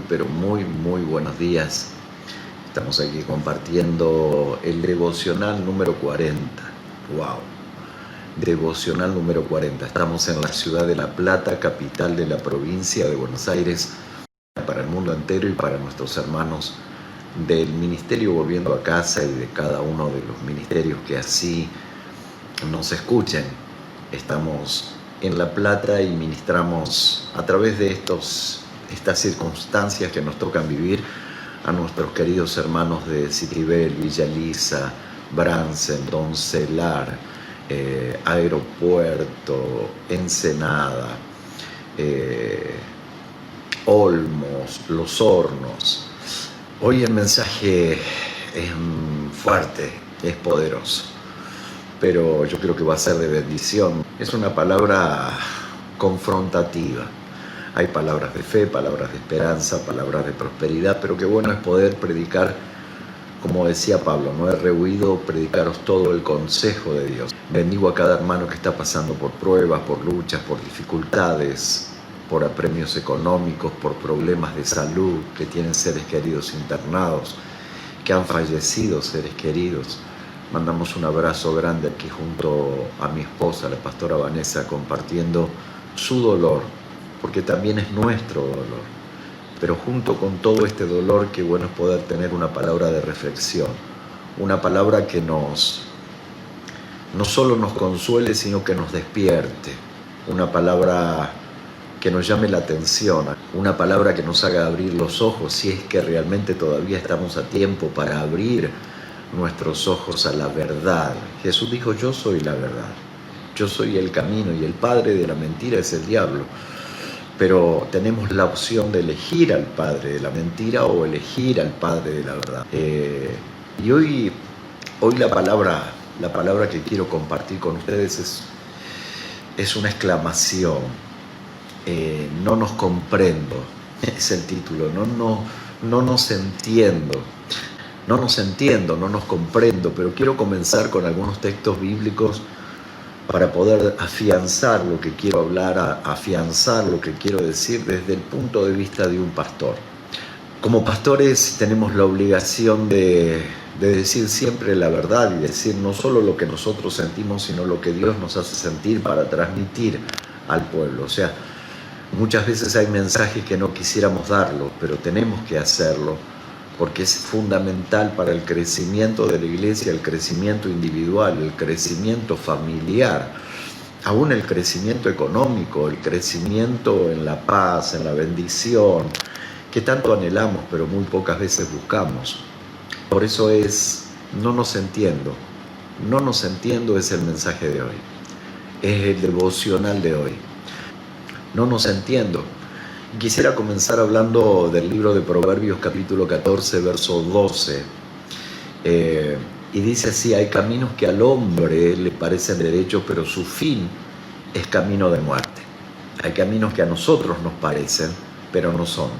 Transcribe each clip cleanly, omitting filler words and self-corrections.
pero muy buenos días. Estamos aquí compartiendo el devocional número 40. ¡Wow! Devocional número 40. Estamos en la ciudad de La Plata, capital de la provincia de Buenos Aires, para el mundo entero y para nuestros hermanos del Ministerio Volviendo a Casa y de cada uno de los ministerios que así nos escuchen. Estamos en La Plata y ministramos a través de estas circunstancias que nos tocan vivir a nuestros queridos hermanos de Citibel, Villa Lisa, Bransen, Doncelar, Aeropuerto, Ensenada, Olmos, Los Hornos. Hoy el mensaje es fuerte, es poderoso, pero yo creo que va a ser de bendición. Es una palabra confrontativa. Hay palabras de fe, palabras de esperanza, palabras de prosperidad, pero qué bueno es poder predicar, como decía Pablo, no he rehuido predicaros todo el consejo de Dios. Bendigo a cada hermano que está pasando por pruebas, por luchas, por dificultades, por apremios económicos, por problemas de salud, que tienen seres queridos internados, que han fallecido seres queridos. Mandamos un abrazo grande aquí junto a mi esposa, la pastora Vanessa, compartiendo su dolor, porque también es nuestro dolor. Pero junto con todo este dolor, qué bueno es poder tener una palabra de reflexión, una palabra que no solo nos consuele, sino que nos despierte, una palabra que nos llame la atención, una palabra que nos haga abrir los ojos, si es que realmente todavía estamos a tiempo para abrir nuestros ojos a la verdad. Jesús dijo: yo soy la verdad, yo soy el camino, y el padre de la mentira es el diablo. Pero tenemos la opción de elegir al padre de la mentira o elegir al padre de la verdad. Y hoy la palabra que quiero compartir con ustedes es una exclamación. No nos comprendo, es el título. No nos entiendo. No nos comprendo, pero quiero comenzar con algunos textos bíblicos para poder afianzar lo que quiero hablar, afianzar lo que quiero decir desde el punto de vista de un pastor. Como pastores tenemos la obligación de decir siempre la verdad y decir no solo lo que nosotros sentimos, sino lo que Dios nos hace sentir para transmitir al pueblo. O sea, muchas veces hay mensajes que no quisiéramos darlos, pero tenemos que hacerlo, porque es fundamental para el crecimiento de la iglesia, el crecimiento individual, el crecimiento familiar, aún el crecimiento económico, el crecimiento en la paz, en la bendición, que tanto anhelamos, pero muy pocas veces buscamos. Por eso no nos entiendo es el mensaje de hoy, es el devocional de hoy. No nos entiendo. Quisiera comenzar hablando del libro de Proverbios, capítulo 14, verso 12. Y dice así: hay caminos que al hombre le parecen derechos, pero su fin es camino de muerte. Hay caminos que a nosotros nos parecen, pero no son.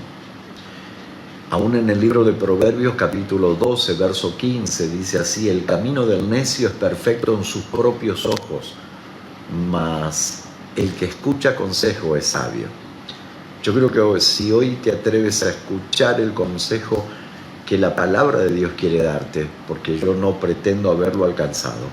Aún en el libro de Proverbios, capítulo 12, verso 15, dice así: el camino del necio es perfecto en sus propios ojos, mas el que escucha consejo es sabio. Yo creo que si hoy te atreves a escuchar el consejo que la palabra de Dios quiere darte, porque yo no pretendo haberlo alcanzado,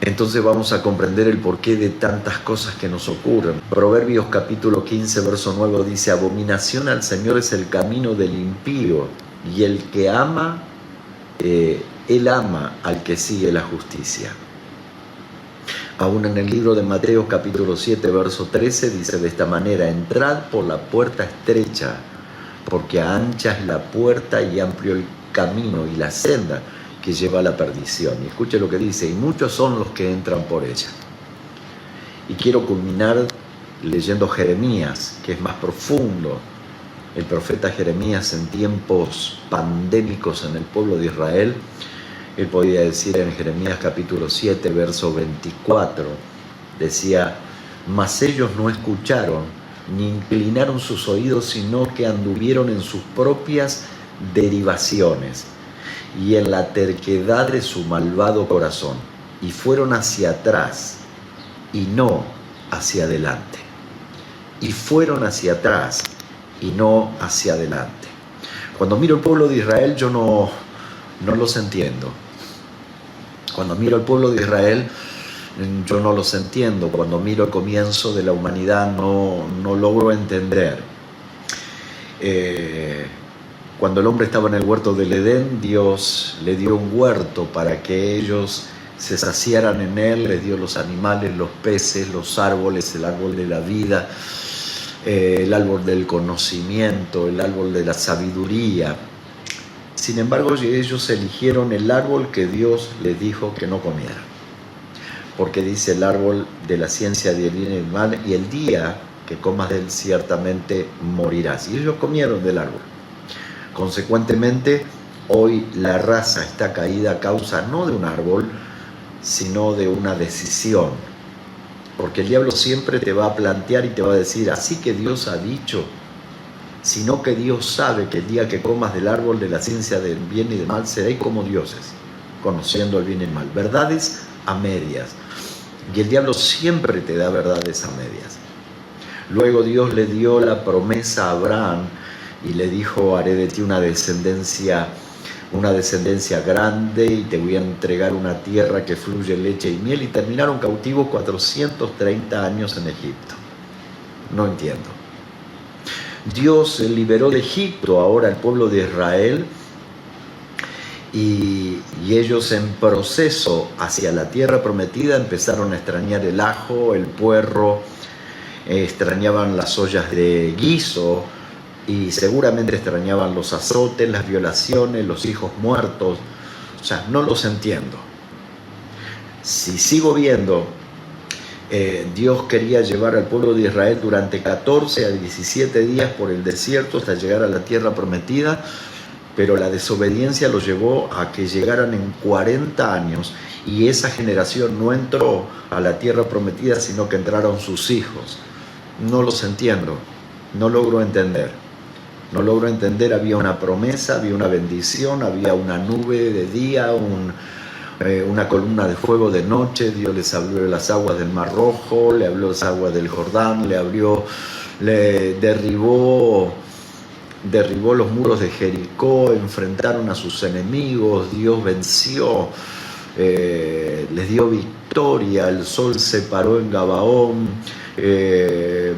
entonces vamos a comprender el porqué de tantas cosas que nos ocurren. Proverbios capítulo 15, verso 9 dice: abominación al Señor es el camino del impío, y el que ama, él ama al que sigue la justicia. Aún en el libro de Mateo capítulo 7, verso 13 dice de esta manera: entrad por la puerta estrecha, porque ancha es la puerta y amplio el camino y la senda que lleva a la perdición. Y escuche lo que dice: y muchos son los que entran por ella. Y quiero culminar leyendo Jeremías, que es más profundo. El profeta Jeremías, en tiempos pandémicos en el pueblo de Israel, él podía decir en Jeremías capítulo 7, verso 24, decía: mas ellos no escucharon, ni inclinaron sus oídos, sino que anduvieron en sus propias derivaciones y en la terquedad de su malvado corazón, y fueron hacia atrás y no hacia adelante. y fueron hacia atrás y no hacia adelante. Cuando miro el pueblo de Israel, yo no los entiendo. Cuando miro el pueblo de Israel, yo no los entiendo. Cuando miro el comienzo de la humanidad, no logro entender. Cuando el hombre estaba en el huerto del Edén, Dios le dio un huerto para que ellos se saciaran en él, les dio los animales, los peces, los árboles, el árbol de la vida, el árbol del conocimiento, el árbol de la sabiduría. Sin embargo, ellos eligieron el árbol que Dios les dijo que no comieran, porque dice el árbol de la ciencia del bien y del mal, y el día que comas de él ciertamente morirás. Y ellos comieron del árbol. Consecuentemente, hoy la raza está caída a causa no de un árbol, sino de una decisión. Porque el diablo siempre te va a plantear y te va a decir, así que Dios ha dicho, sino que Dios sabe que el día que comas del árbol de la ciencia del bien y del mal, seréis como dioses, conociendo el bien y el mal. Verdades a medias. Y el diablo siempre te da verdades a medias. Luego Dios le dio la promesa a Abraham y le dijo, haré de ti una descendencia grande y te voy a entregar una tierra que fluye leche y miel, y terminaron cautivos 430 años en Egipto. No entiendo. Dios liberó de Egipto ahora al pueblo de Israel y ellos en proceso hacia la tierra prometida empezaron a extrañar el ajo, el puerro, extrañaban las ollas de guiso, y seguramente extrañaban los azotes, las violaciones, los hijos muertos. O sea, no los entiendo. Si sigo viendo, Dios quería llevar al pueblo de Israel durante 14 a 17 días por el desierto hasta llegar a la tierra prometida, pero la desobediencia los llevó a que llegaran en 40 años y esa generación no entró a la tierra prometida, sino que entraron sus hijos. No los entiendo, no logro entender. No logro entender, había una promesa, había una bendición, había una nube de día, una columna de fuego de noche. Dios les abrió las aguas del Mar Rojo, le abrió las aguas del Jordán, le derribó los muros de Jericó, enfrentaron a sus enemigos, Dios venció, les dio victoria, el sol se paró en Gabaón.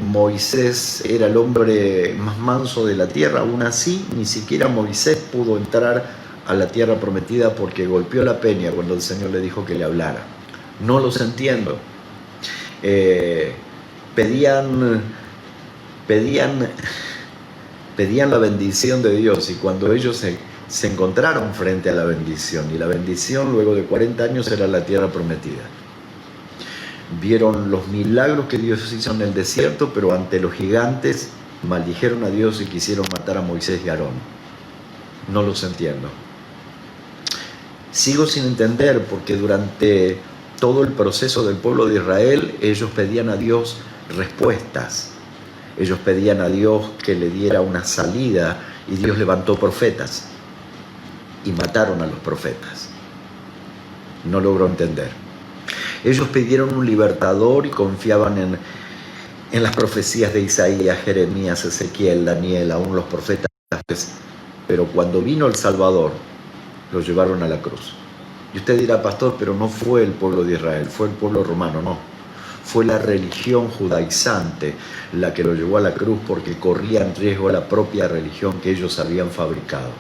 Moisés era el hombre más manso de la tierra, aún así ni siquiera Moisés pudo entrar a la tierra prometida porque golpeó la peña cuando el Señor le dijo que le hablara. No los entiendo. Pedían la bendición de Dios, y cuando ellos se encontraron frente a la bendición, y la bendición luego de 40 años era la tierra prometida. Vieron los milagros que Dios hizo en el desierto, pero ante los gigantes maldijeron a Dios y quisieron matar a Moisés y a Aarón. No los entiendo. Sigo sin entender, porque durante todo el proceso del pueblo de Israel, ellos pedían a Dios respuestas. Ellos pedían a Dios que le diera una salida, y Dios levantó profetas y mataron a los profetas. No logro entender. Ellos pidieron un libertador y confiaban en las profecías de Isaías, Jeremías, Ezequiel, Daniel, aún los profetas. Pero cuando vino el Salvador, lo llevaron a la cruz. Y usted dirá, pastor, pero no fue el pueblo de Israel, fue el pueblo romano. No, fue la religión judaizante la que lo llevó a la cruz, porque corría en riesgo la propia religión que ellos habían fabricado.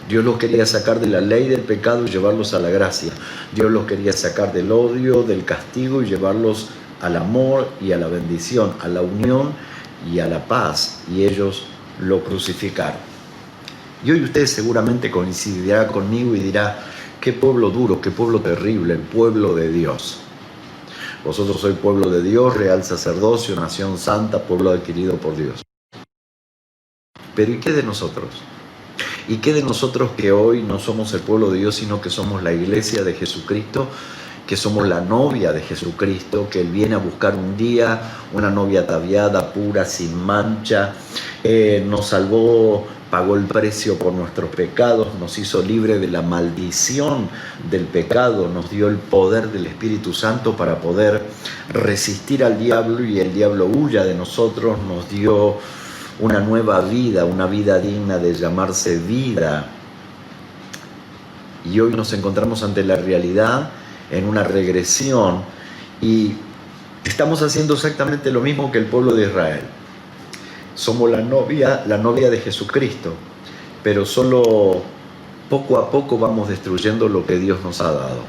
Dios los quería sacar de la ley del pecado y llevarlos a la gracia. Dios los quería sacar del odio, del castigo, y llevarlos al amor y a la bendición, a la unión y a la paz. Y ellos lo crucificaron. Y hoy usted seguramente coincidirá conmigo y dirá, qué pueblo duro, qué pueblo terrible, el pueblo de Dios. Vosotros sois pueblo de Dios, real sacerdocio, nación santa, pueblo adquirido por Dios. Pero ¿y qué de nosotros? ¿Y qué de nosotros que hoy no somos el pueblo de Dios, sino que somos la iglesia de Jesucristo, que somos la novia de Jesucristo, que Él viene a buscar un día, una novia ataviada, pura, sin mancha? Nos salvó pagó el precio por nuestros pecados, nos hizo libre de la maldición del pecado, nos dio el poder del Espíritu Santo para poder resistir al diablo y el diablo huya de nosotros, nos dio una nueva vida, una vida digna de llamarse vida. Y hoy nos encontramos ante la realidad en una regresión y estamos haciendo exactamente lo mismo que el pueblo de Israel. Somos la novia de Jesucristo, pero solo poco a poco vamos destruyendo lo que Dios nos ha dado.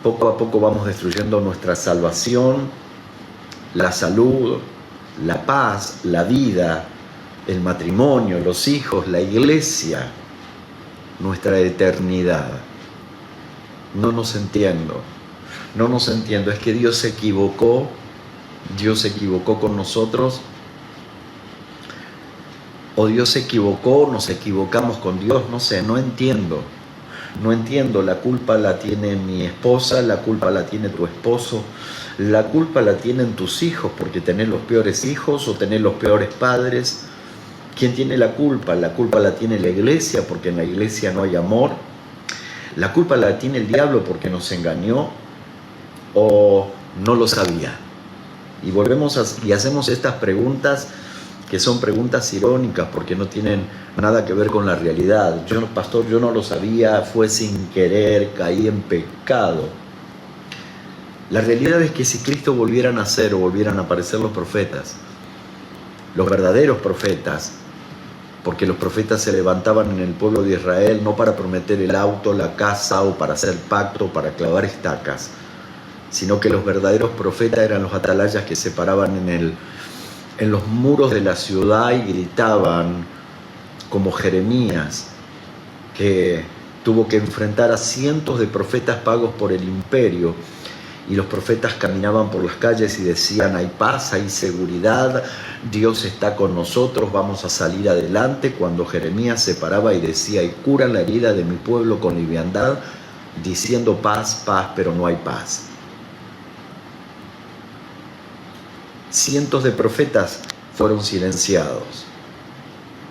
Poco a poco vamos destruyendo nuestra salvación, la salud, la paz, la vida, el matrimonio, los hijos, la iglesia, nuestra eternidad. No nos entiendo, es que Dios se equivocó con nosotros, o Dios se equivocó, nos equivocamos con Dios, no entiendo, la culpa la tiene mi esposa, la culpa la tiene tu esposo, la culpa la tienen tus hijos porque tenés los peores hijos o tenés los peores padres. ¿Quién tiene la culpa? La culpa la tiene la iglesia porque en la iglesia no hay amor. La culpa la tiene el diablo porque nos engañó o no lo sabía. Y y hacemos estas preguntas que son preguntas irónicas porque no tienen nada que ver con la realidad. Pastor, yo no lo sabía, fue sin querer, caí en pecado. La realidad es que si Cristo volviera a nacer o volvieran a aparecer los profetas, los verdaderos profetas, porque los profetas se levantaban en el pueblo de Israel no para prometer el auto, la casa o para hacer pacto, para clavar estacas, sino que los verdaderos profetas eran los atalayas que se paraban en los muros de la ciudad y gritaban, como Jeremías, que tuvo que enfrentar a cientos de profetas pagos por el imperio, y los profetas caminaban por las calles y decían: hay paz, hay seguridad, Dios está con nosotros, vamos a salir adelante. Cuando Jeremías se paraba y decía: y cura la herida de mi pueblo con liviandad, diciendo paz, paz, pero no hay paz. Cientos de profetas fueron silenciados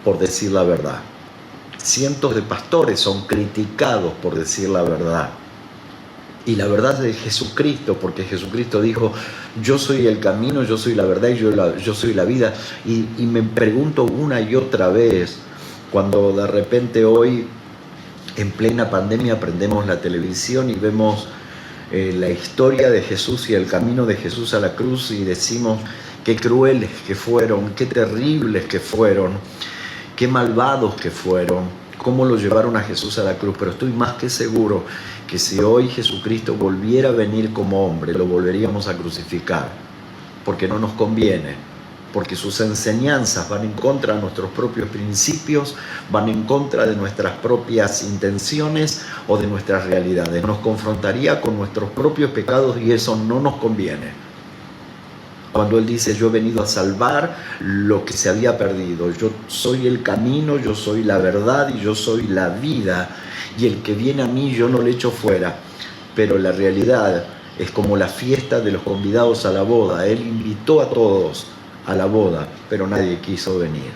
por decir la verdad. Cientos de pastores son criticados por decir la verdad. Y la verdad de Jesucristo, porque Jesucristo dijo: yo soy el camino, yo soy la verdad y yo soy la vida. Y me pregunto una y otra vez, cuando de repente hoy, en plena pandemia, prendemos la televisión y vemos la historia de Jesús y el camino de Jesús a la cruz y decimos: qué crueles que fueron, qué terribles que fueron, qué malvados que fueron, cómo lo llevaron a Jesús a la cruz. Pero estoy más que seguro que si hoy Jesucristo volviera a venir como hombre, lo volveríamos a crucificar, porque no nos conviene, porque sus enseñanzas van en contra de nuestros propios principios, van en contra de nuestras propias intenciones o de nuestras realidades. Nos confrontaría con nuestros propios pecados y eso no nos conviene. Cuando Él dice: yo he venido a salvar lo que se había perdido, yo soy el camino, yo soy la verdad y yo soy la vida, y el que viene a mí yo no le echo fuera. Pero la realidad es como la fiesta de los convidados a la boda. Él invitó a todos a la boda, pero nadie quiso venir.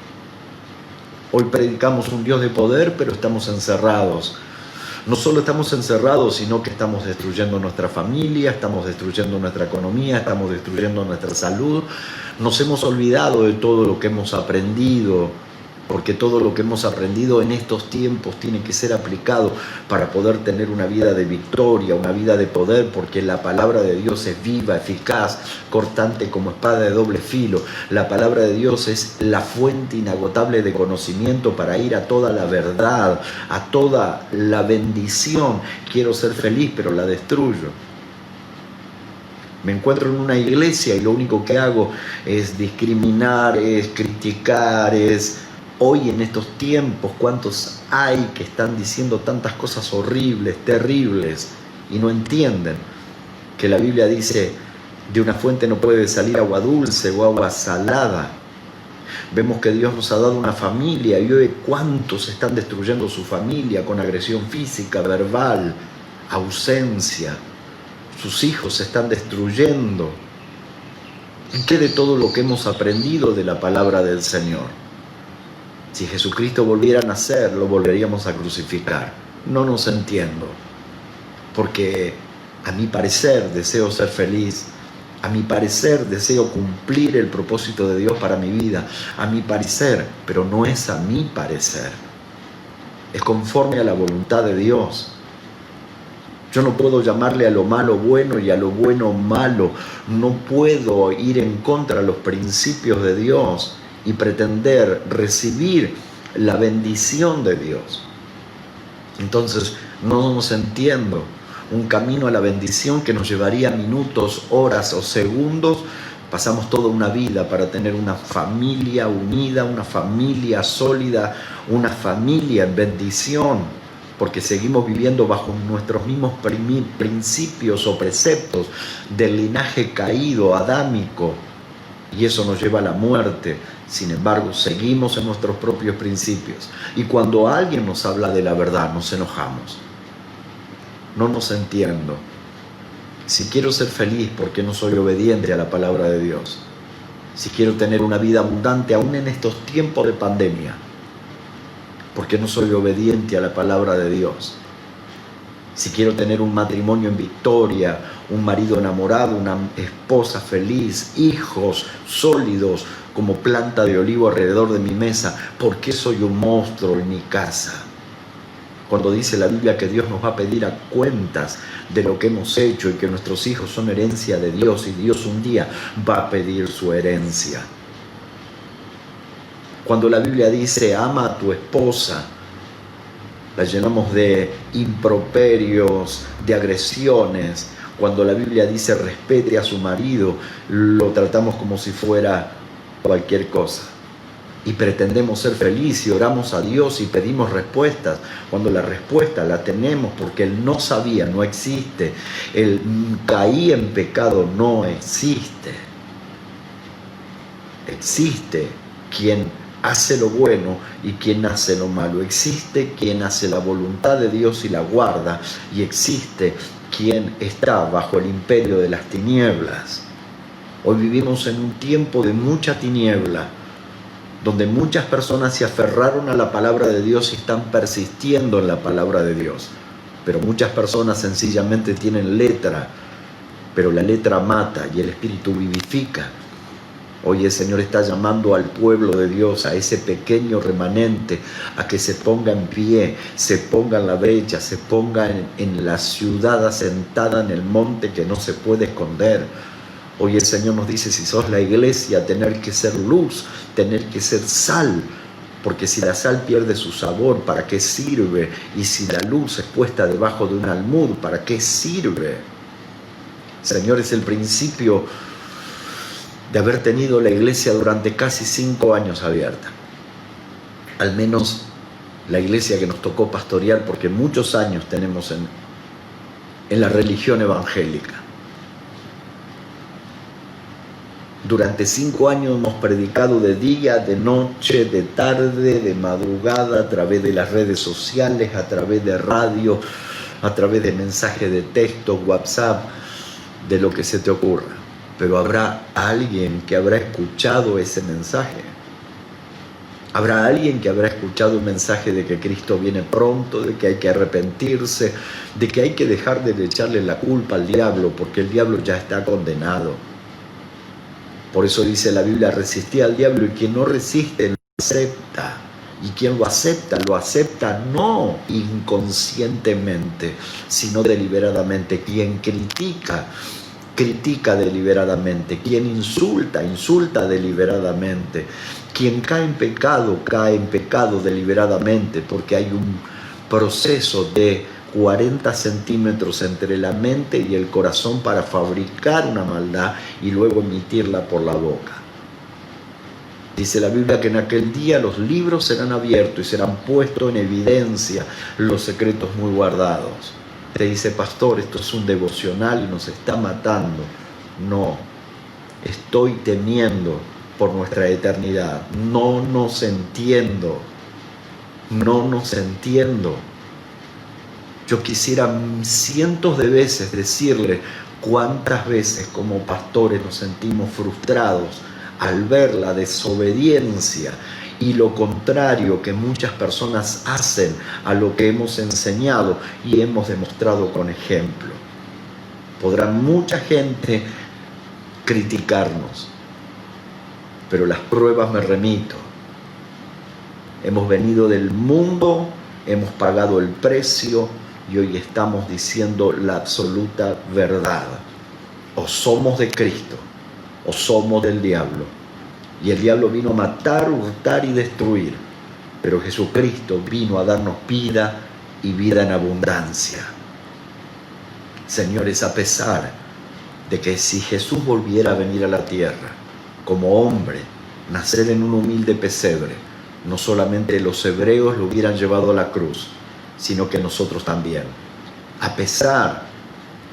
Hoy predicamos un Dios de poder, pero estamos encerrados. No solo estamos encerrados, sino que estamos destruyendo nuestra familia, estamos destruyendo nuestra economía, estamos destruyendo nuestra salud. Nos hemos olvidado de todo lo que hemos aprendido, porque todo lo que hemos aprendido en estos tiempos tiene que ser aplicado para poder tener una vida de victoria, una vida de poder, porque la palabra de Dios es viva, eficaz, cortante como espada de doble filo. La palabra de Dios es la fuente inagotable de conocimiento para ir a toda la verdad, a toda la bendición. Quiero ser feliz, pero la destruyo. Me encuentro en una iglesia y lo único que hago es discriminar, es criticar, Hoy en estos tiempos, ¿cuántos hay que están diciendo tantas cosas horribles, terribles, y no entienden que la Biblia dice: de una fuente no puede salir agua dulce o agua salada? Vemos que Dios nos ha dado una familia y hoy ¿cuántos están destruyendo su familia con agresión física, verbal, ausencia? Sus hijos se están destruyendo. ¿Qué de todo lo que hemos aprendido de la palabra del Señor? Si Jesucristo volviera a nacer, lo volveríamos a crucificar. No nos entiendo, porque a mi parecer deseo ser feliz, a mi parecer deseo cumplir el propósito de Dios para mi vida, a mi parecer, pero no es a mi parecer, es conforme a la voluntad de Dios. Yo no puedo llamarle a lo malo bueno y a lo bueno malo. No puedo ir en contra de los principios de Dios y pretender recibir la bendición de Dios. Entonces, no nos entiendo. Un camino a la bendición que nos llevaría minutos, horas o segundos. Pasamos toda una vida para tener una familia unida, una familia sólida, una familia en bendición, porque seguimos viviendo bajo nuestros mismos principios o preceptos del linaje caído, adámico, y eso nos lleva a la muerte. Sin embargo, seguimos en nuestros propios principios, y cuando alguien nos habla de la verdad, nos enojamos. No nos entiendo. Si quiero ser feliz, ¿por qué no soy obediente a la palabra de Dios? Si quiero tener una vida abundante, aún en estos tiempos de pandemia, ¿por qué no soy obediente a la palabra de Dios? Si quiero tener un matrimonio en victoria, un marido enamorado, una esposa feliz, hijos sólidos como planta de olivo alrededor de mi mesa, ¿por qué soy un monstruo en mi casa? Cuando dice la Biblia que Dios nos va a pedir a cuentas de lo que hemos hecho y que nuestros hijos son herencia de Dios y Dios un día va a pedir su herencia. Cuando la Biblia dice ama a tu esposa, la llenamos de improperios, de agresiones. Cuando la Biblia dice respete a su marido, lo tratamos como si fuera cualquier cosa. Y pretendemos ser felices y oramos a Dios y pedimos respuestas, cuando la respuesta la tenemos porque el no sabía no existe, el caí en pecado no existe. Existe quien hace lo bueno y quien hace lo malo. Existe quien hace la voluntad de Dios y la guarda, y existe quien está bajo el imperio de las tinieblas. Hoy vivimos en un tiempo de mucha tiniebla, donde muchas personas se aferraron a la palabra de Dios y están persistiendo en la palabra de Dios. Pero muchas personas sencillamente tienen letra, pero la letra mata y el Espíritu vivifica. Hoy el Señor está llamando al pueblo de Dios, a ese pequeño remanente, a que se ponga en pie, se ponga en la brecha, se ponga en la ciudad asentada en el monte que no se puede esconder. Hoy el Señor nos dice, si sos la iglesia, tener que ser luz, tener que ser sal, porque si la sal pierde su sabor, ¿para qué sirve? Y si la luz es puesta debajo de un almud, ¿para qué sirve? Señor, es el principio de haber tenido la iglesia durante casi 5 años abierta. Al menos la iglesia que nos tocó pastorear, porque muchos años tenemos en la religión evangélica. Durante 5 años hemos predicado de día, de noche, de tarde, de madrugada, a través de las redes sociales, a través de radio, a través de mensajes de texto, WhatsApp, de lo que se te ocurra. Pero habrá alguien que habrá escuchado ese mensaje. Habrá alguien que habrá escuchado un mensaje de que Cristo viene pronto, de que hay que arrepentirse, de que hay que dejar de echarle la culpa al diablo, porque el diablo ya está condenado. Por eso dice la Biblia, resistí al diablo, y quien no resiste lo acepta. Y quien lo acepta no inconscientemente, sino deliberadamente. Quien critica deliberadamente. Quien insulta deliberadamente. Quien cae en pecado deliberadamente, porque hay un proceso de 40 centímetros entre la mente y el corazón para fabricar una maldad y luego emitirla por la boca. Dice la Biblia que en aquel día los libros serán abiertos y serán puestos en evidencia los secretos muy guardados. Te dice, pastor, esto es un devocional y nos está matando. No, estoy temiendo por nuestra eternidad. No nos entiendo. Yo quisiera cientos de veces decirle, ¿Cuántas veces como pastores nos sentimos frustrados al ver la desobediencia y lo contrario que muchas personas hacen a lo que hemos enseñado y hemos demostrado con ejemplo? Podrá mucha gente criticarnos, pero las pruebas me remito. Hemos venido del mundo, hemos pagado el precio y hoy estamos diciendo la absoluta verdad. O somos de Cristo o somos del diablo. Y el diablo vino a matar, hurtar y destruir, pero Jesucristo vino a darnos vida y vida en abundancia. Señores, a pesar de que si Jesús volviera a venir a la tierra como hombre, nacer en un humilde pesebre, no solamente los hebreos lo hubieran llevado a la cruz, sino que nosotros también. A pesar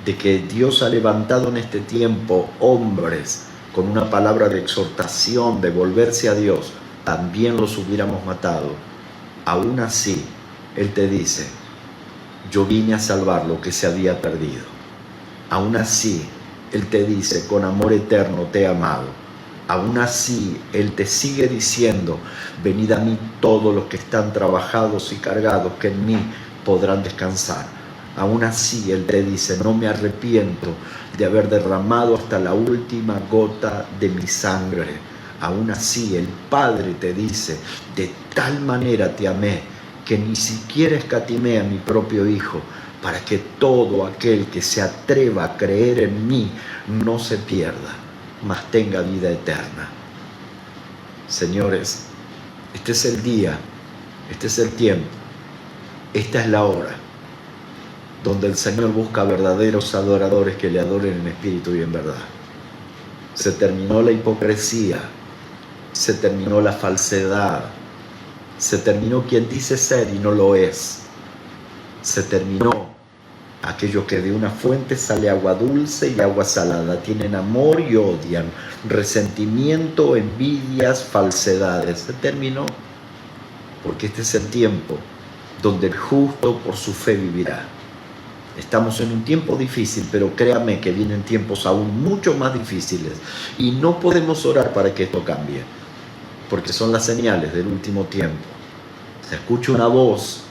de que Dios ha levantado en este tiempo hombres con una palabra de exhortación, de volverse a Dios, también los hubiéramos matado. Aún así, Él te dice, yo vine a salvar lo que se había perdido. Aún así, Él te dice, con amor eterno te he amado. Aún así, Él te sigue diciendo, venid a mí todos los que están trabajados y cargados, que en mí podrán descansar. Aún así, Él te dice, no me arrepiento de haber derramado hasta la última gota de mi sangre. Aún así, el Padre te dice, de tal manera te amé, que ni siquiera escatimé a mi propio Hijo, para que todo aquel que se atreva a creer en mí no se pierda, mas tenga vida eterna. Señores, este es el día, este es el tiempo, esta es la hora donde el Señor busca verdaderos adoradores que le adoren en espíritu y en verdad. Se terminó la hipocresía, se terminó la falsedad, se terminó quien dice ser y no lo es. Se terminó aquello que de una fuente sale agua dulce y agua salada. Tienen amor y odian, resentimiento, envidias, falsedades. Se terminó, porque este es el tiempo donde el justo por su fe vivirá. Estamos en un tiempo difícil, pero créame que vienen tiempos aún mucho más difíciles y no podemos orar para que esto cambie, porque son las señales del último tiempo. Se escucha una voz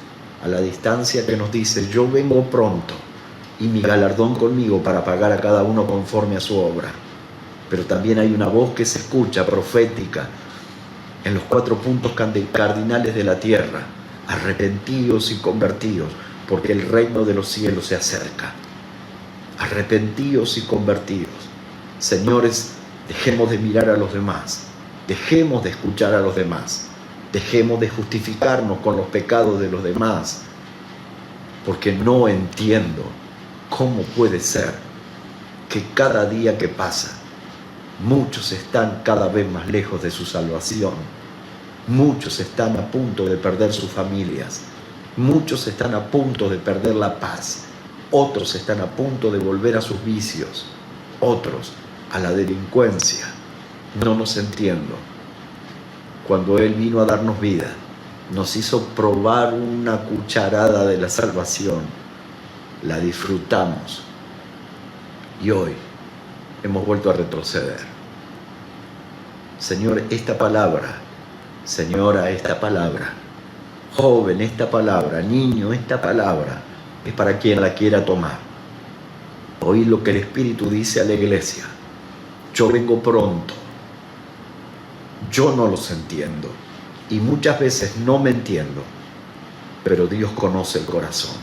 a la distancia que nos dice, yo vengo pronto y mi galardón conmigo para pagar a cada uno conforme a su obra. Pero también hay una voz que se escucha profética en los 4 puntos cardinales de la tierra: arrepentíos y convertíos, porque el reino de los cielos se acerca. Arrepentíos y convertíos. Señores, dejemos de mirar a los demás, dejemos de escuchar a los demás, dejemos de justificarnos con los pecados de los demás, porque no entiendo cómo puede ser que cada día que pasa muchos están cada vez más lejos de su salvación, muchos están a punto de perder sus familias, muchos están a punto de perder la paz, otros están a punto de volver a sus vicios, otros a la delincuencia. No nos entiendo. Cuando Él vino a darnos vida, nos hizo probar una cucharada de la salvación, la disfrutamos y hoy hemos vuelto a retroceder. Señor, esta palabra, señora, esta palabra, joven, esta palabra, niño, esta palabra es para quien la quiera tomar. Oíd lo que el Espíritu dice a la iglesia: yo vengo pronto. Yo no los entiendo y muchas veces no me entiendo, pero Dios conoce el corazón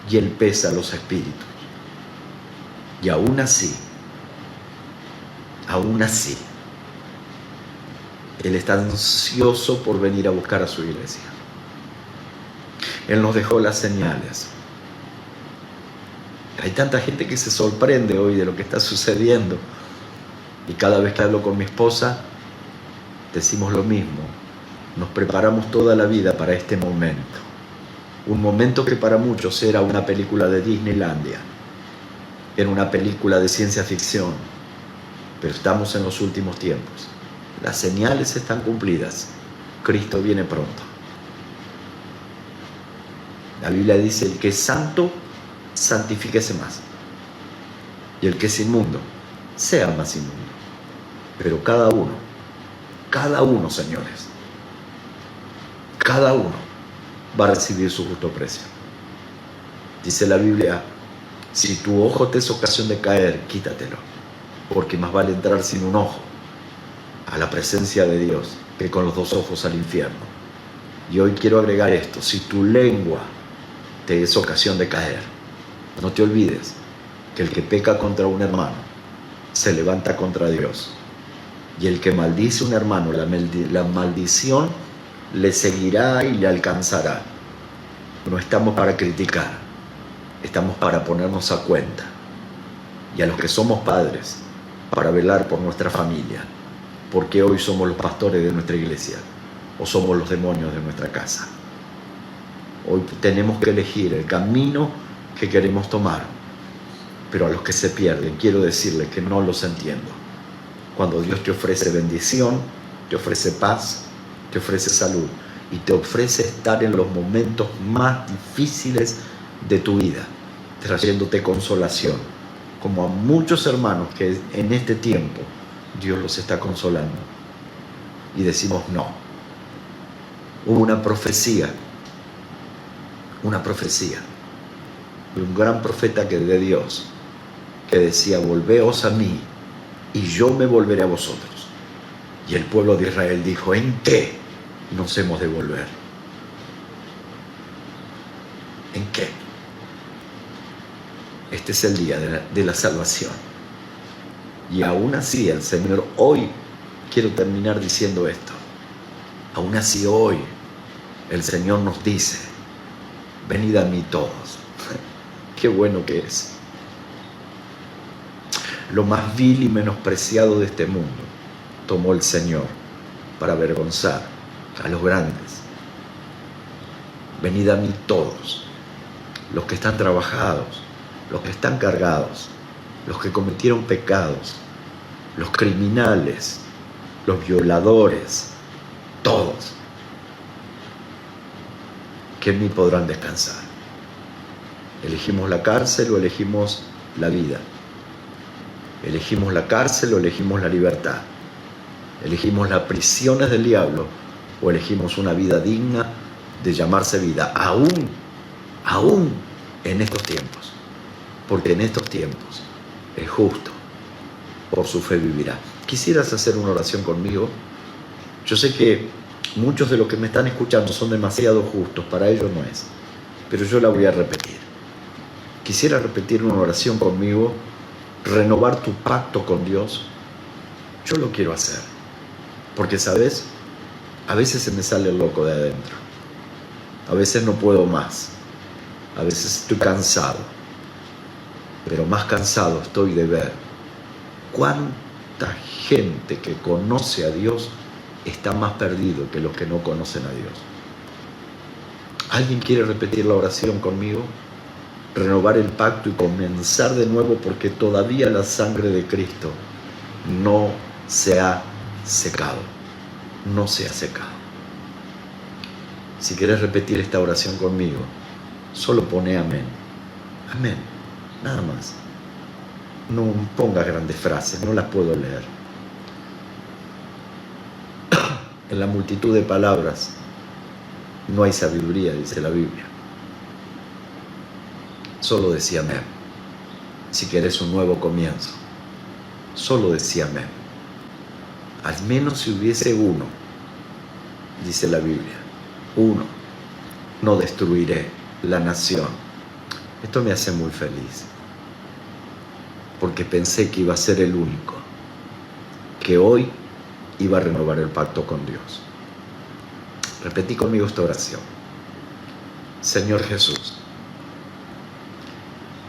y Él pesa los espíritus. Y aún así, Él está ansioso por venir a buscar a su iglesia. Él nos dejó las señales. Hay tanta gente que se sorprende hoy de lo que está sucediendo. Y cada vez que hablo con mi esposa, decimos lo mismo. Nos preparamos toda la vida para este momento. Un momento que para muchos era una película de Disneylandia. Era una película de ciencia ficción. Pero estamos en los últimos tiempos. Las señales están cumplidas. Cristo viene pronto. La Biblia dice: el que es santo, santifíquese más. Y el que es inmundo, sea más inmundo. Pero cada uno, señores, cada uno va a recibir su justo precio. Dice la Biblia, si tu ojo te es ocasión de caer, quítatelo, porque más vale entrar sin un ojo a la presencia de Dios que con los dos ojos al infierno. Y hoy quiero agregar esto: si tu lengua te es ocasión de caer, no te olvides que el que peca contra un hermano se levanta contra Dios, y el que maldice a un hermano, la maldición le seguirá y le alcanzará. No estamos para criticar, estamos para ponernos a cuenta, y a los que somos padres, para velar por nuestra familia, porque hoy somos los pastores de nuestra iglesia o somos los demonios de nuestra casa. Hoy tenemos que elegir el camino que queremos tomar, pero a los que se pierden quiero decirles que no los entiendo. Cuando Dios te ofrece bendición, te ofrece paz, te ofrece salud y te ofrece estar en los momentos más difíciles de tu vida, trayéndote consolación, como a muchos hermanos que en este tiempo Dios los está consolando. Y decimos no. Hubo una profecía de un gran profeta de Dios que decía: volveos a mí y yo me volveré a vosotros. Y el pueblo de Israel dijo: ¿en qué nos hemos de volver? ¿En qué? Este es el día de la salvación. Y aún así el Señor hoy, quiero terminar diciendo esto, aún así hoy el Señor nos dice: venid a mí todos. Qué bueno que es. Lo más vil y menospreciado de este mundo tomó el Señor para avergonzar a los grandes. Venid a mí todos, los que están trabajados, los que están cargados, los que cometieron pecados, los criminales, los violadores, todos, que en mí podrán descansar. ¿Elegimos la cárcel o elegimos la vida? ¿Elegimos la cárcel o elegimos la libertad? ¿Elegimos las prisiones del diablo o elegimos una vida digna de llamarse vida, aún en estos tiempos? Porque en estos tiempos el justo por su fe vivirá. ¿Quisieras hacer una oración conmigo? Yo sé que muchos de los que me están escuchando son demasiado justos, para ellos no es, pero yo la voy a repetir. ¿Quisiera repetir una oración conmigo? Renovar tu pacto con Dios. Yo lo quiero hacer, porque ¿sabes? A veces se me sale el loco de adentro, a veces no puedo más, a veces estoy cansado, pero más cansado estoy de ver cuánta gente que conoce a Dios está más perdido que los que no conocen a Dios. ¿Alguien quiere repetir la oración conmigo? Renovar el pacto y comenzar de nuevo, porque todavía la sangre de Cristo no se ha secado. No se ha secado. Si quieres repetir esta oración conmigo, solo pone amén. Amén. Nada más. No pongas grandes frases, no las puedo leer. En la multitud de palabras no hay sabiduría, dice la Biblia. Solo decía amén. Si quieres un nuevo comienzo, solo decía amén. Al menos si hubiese uno, dice la Biblia, uno, no destruiré la nación. Esto me hace muy feliz, porque pensé que iba a ser el único que hoy iba a renovar el pacto con Dios. Repetí conmigo esta oración. Señor Jesús,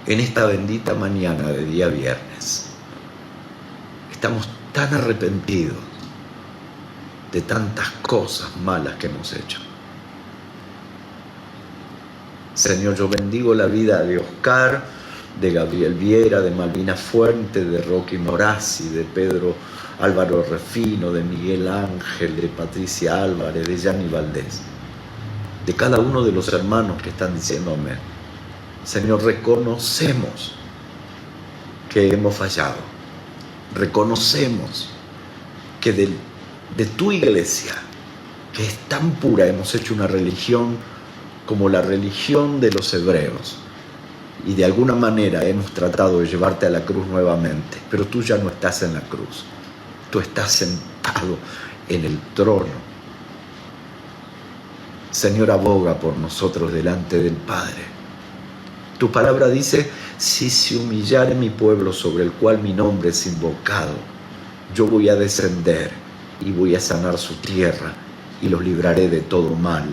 en esta bendita mañana de día viernes, estamos tan arrepentidos de tantas cosas malas que hemos hecho. Señor, yo bendigo la vida de Oscar, de Gabriel Viera, de Malvina Fuente, de Rocky Morazzi, de Pedro Álvaro Refino, de Miguel Ángel, de Patricia Álvarez, de Yanni Valdés, de cada uno de los hermanos que están diciendo amén. Señor, reconocemos que hemos fallado. Reconocemos que de tu iglesia, que es tan pura, hemos hecho una religión como la religión de los hebreos. Y de alguna manera hemos tratado de llevarte a la cruz nuevamente, pero tú ya no estás en la cruz. Tú estás sentado en el trono. Señor, aboga por nosotros delante del Padre. Tu palabra dice: si se humillare mi pueblo sobre el cual mi nombre es invocado, yo voy a descender y voy a sanar su tierra y los libraré de todo mal.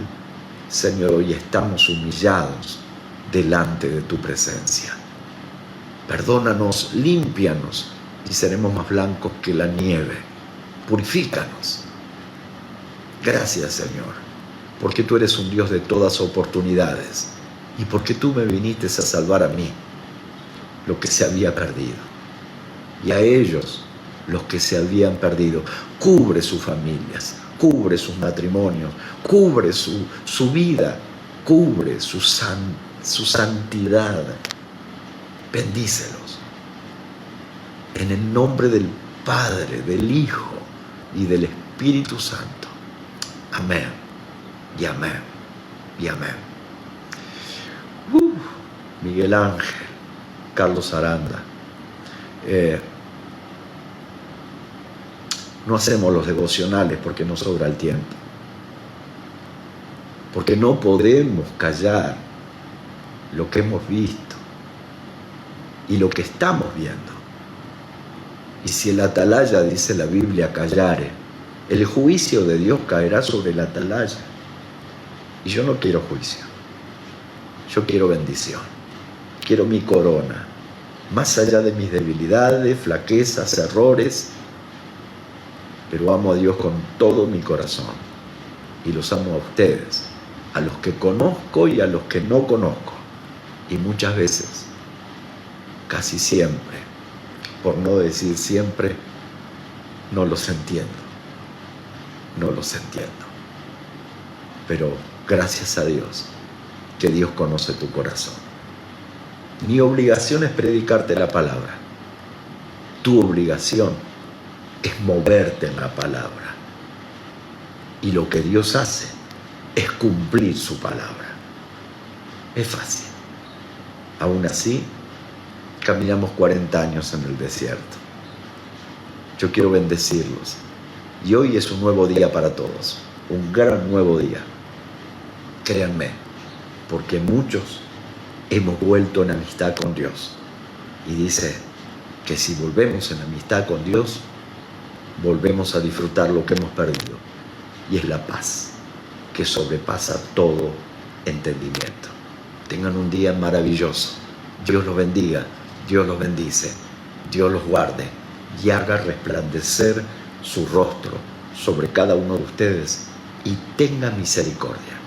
Señor, hoy estamos humillados delante de tu presencia. Perdónanos, límpianos y seremos más blancos que la nieve. Purifícanos. Gracias, Señor, porque tú eres un Dios de todas oportunidades y porque tú me viniste a salvar a mí, lo que se había perdido, y a ellos, los que se habían perdido. Cubre sus familias, cubre sus matrimonios, cubre su vida, cubre su santidad. Bendícelos. En el nombre del Padre, del Hijo y del Espíritu Santo. Amén. Y amén. Y amén. Miguel Ángel, Carlos Aranda. No hacemos los devocionales porque nos sobra el tiempo. Porque no podemos callar lo que hemos visto y lo que estamos viendo. Y si el atalaya, dice la Biblia, callare, el juicio de Dios caerá sobre el atalaya. Y yo no quiero juicio. Yo quiero bendición. Quiero mi corona. Más allá de mis debilidades, flaquezas, errores. Pero amo a Dios con todo mi corazón. Y los amo a ustedes, a los que conozco y a los que no conozco. Y muchas veces, casi siempre, por no decir siempre, no los entiendo. No los entiendo. Pero gracias a Dios, que Dios conoce tu corazón. Mi obligación es predicarte la palabra. Tu obligación es moverte en la palabra. Y lo que Dios hace es cumplir su palabra. Es fácil. Aún así, caminamos 40 años en el desierto. Yo quiero bendecirlos. Y hoy es un nuevo día para todos. Un gran nuevo día. Créanme, porque muchos hemos vuelto en amistad con Dios. Y dice que si volvemos en amistad con Dios, volvemos a disfrutar lo que hemos perdido. Y es la paz que sobrepasa todo entendimiento. Tengan un día maravilloso. Dios los bendiga, Dios los bendice, Dios los guarde y haga resplandecer su rostro sobre cada uno de ustedes y tenga misericordia.